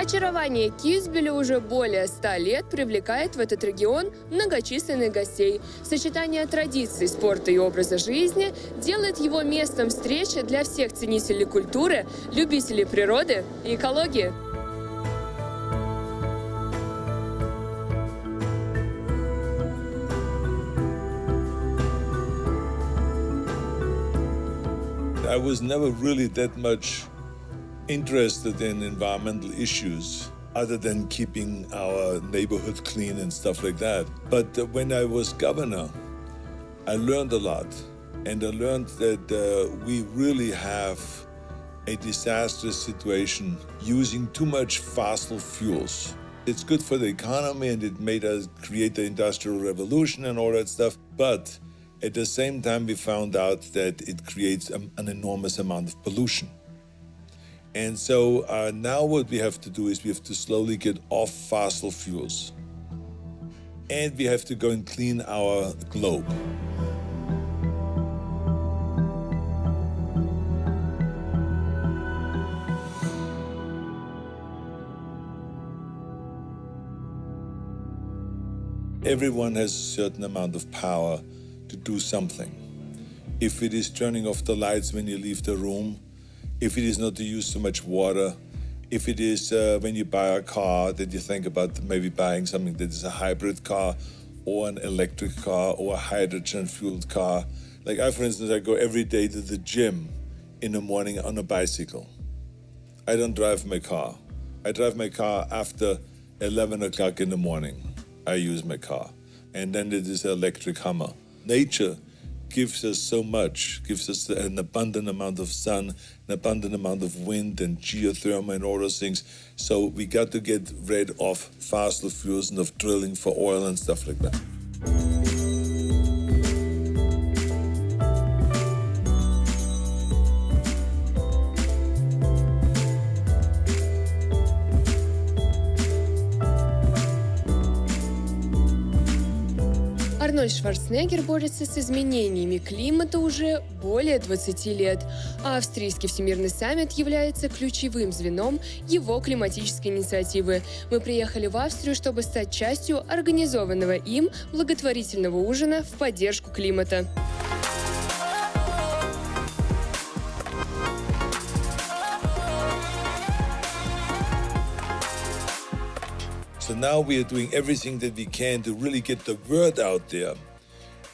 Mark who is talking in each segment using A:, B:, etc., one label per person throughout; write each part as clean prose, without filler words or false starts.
A: Очарование Kitzbuhel уже более 100 лет привлекает в этот регион многочисленных гостей. Сочетание традиций, спорта и образа жизни делает его местом встречи для всех ценителей культуры, любителей природы и экологии.
B: I was never really that much interested in environmental issues other than keeping our neighborhood clean and stuff like that. But when I was governor, I learned a lot. And I learned that we really have a disastrous situation using too much fossil fuels. It's good for the economy and it made us create the Industrial Revolution and all that stuff. But at the same time, we found out that it creates an enormous amount of pollution. And so now what we have to do is we have to slowly get off fossil fuels. And we have to go and clean our globe. Everyone has a certain amount of power to do something. If it is turning off the lights when you leave the room, if it is not to use so much water, if it is when you buy a car that you think about maybe buying something that is a hybrid car or an electric car or a hydrogen-fueled car. Like I, for instance, I go every day to the gym in the morning on a bicycle. I don't drive my car. I drive my car after 11 o'clock in the morning. I use my car. And then it is an electric Hummer. Nature gives us so much, gives us an abundant amount of sun, an abundant amount of wind and geothermal and all those things. So we got to get rid of fossil fuels and of drilling for oil and stuff like that.
A: Арнольд Шварценеггер борется с изменениями климата уже более 20 лет, а Австрийский всемирный саммит является ключевым звеном его климатической инициативы. Мы приехали в Австрию, чтобы стать частью организованного им благотворительного ужина в поддержку климата.
B: So now we are doing everything that we can to really get the word out there.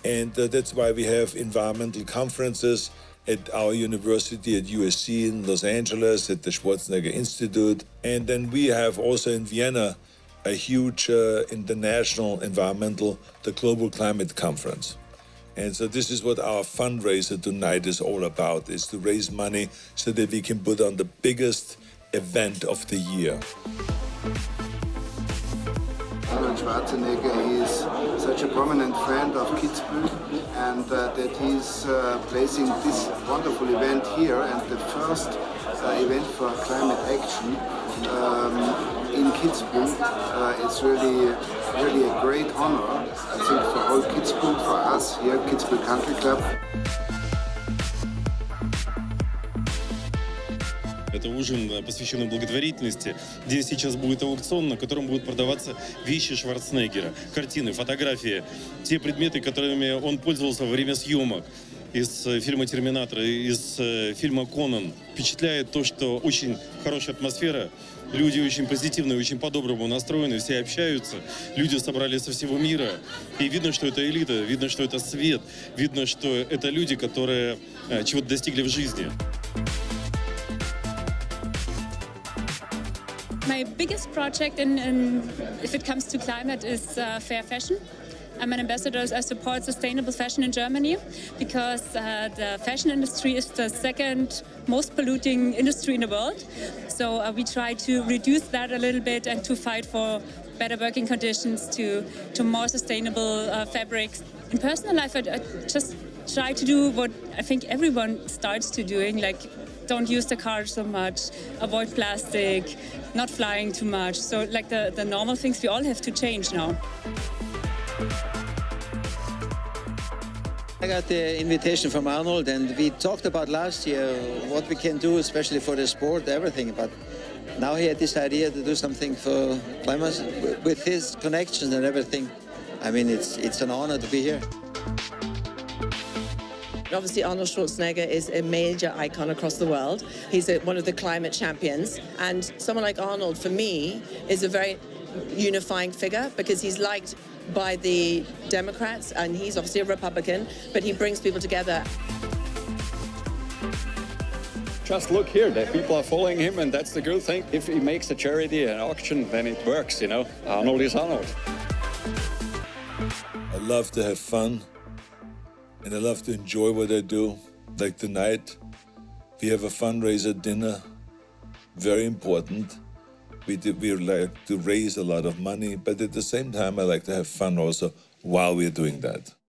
B: And that's why we have environmental conferences at our university at USC in Los Angeles, at the Schwarzenegger Institute. And then we have also in Vienna a huge international environmental, the Global Climate Conference. And so this is what our fundraiser tonight is all about, is to raise money so that we can put on the biggest event of the year.
C: Arnold Schwarzenegger is such a prominent friend of Kitzbuhel, and that he's placing this wonderful event here, and the first event for climate action in Kitzbuhel. It's really a great honor, I think, for all Kitzbuhel, for us here, Kitzbuhel Country Club.
D: Это ужин, посвященный благотворительности. Здесь сейчас будет аукцион, на котором будут продаваться вещи Шварценеггера, картины, фотографии, те предметы, которыми он пользовался во время съемок. Из фильма «Терминатор», из фильма «Конан». Впечатляет то, что очень хорошая атмосфера, люди очень позитивные, очень по-доброму настроены, все общаются, люди собрались со всего мира. И видно, что это элита, видно, что это свет, видно, что это люди, которые чего-то достигли в жизни.
E: My biggest project, if it comes to climate, is fair fashion. I'm an ambassador. I support sustainable fashion in Germany because the fashion industry is the second most polluting industry in the world. So we try to reduce that a little bit and to fight for better working conditions, to more sustainable fabrics. In personal life, I just try to do what I think everyone starts to doing, like don't use the car so much, avoid plastic, not flying too much. So like the normal things we all have to change now.
F: I got the invitation from Arnold, and we talked about last year what we can do, especially for the sport, everything. But now he had this idea to do something for Plymouth with his connections and everything. I mean, it's an honor to be here.
G: Obviously, Arnold Schwarzenegger is a major icon across the world. He's one of the climate champions. And someone like Arnold, for me, is a very unifying figure because he's liked by the Democrats, and he's obviously a Republican, but he brings people together.
H: Just look here, the people are following him, and that's the good thing. If he makes a charity, an auction, then it works, you know. Arnold is Arnold.
B: I love to have fun, and I love to enjoy what I do. Like tonight, we have a fundraiser dinner, very important. We like to raise a lot of money, but at the same time, I like to have fun also while we're doing that.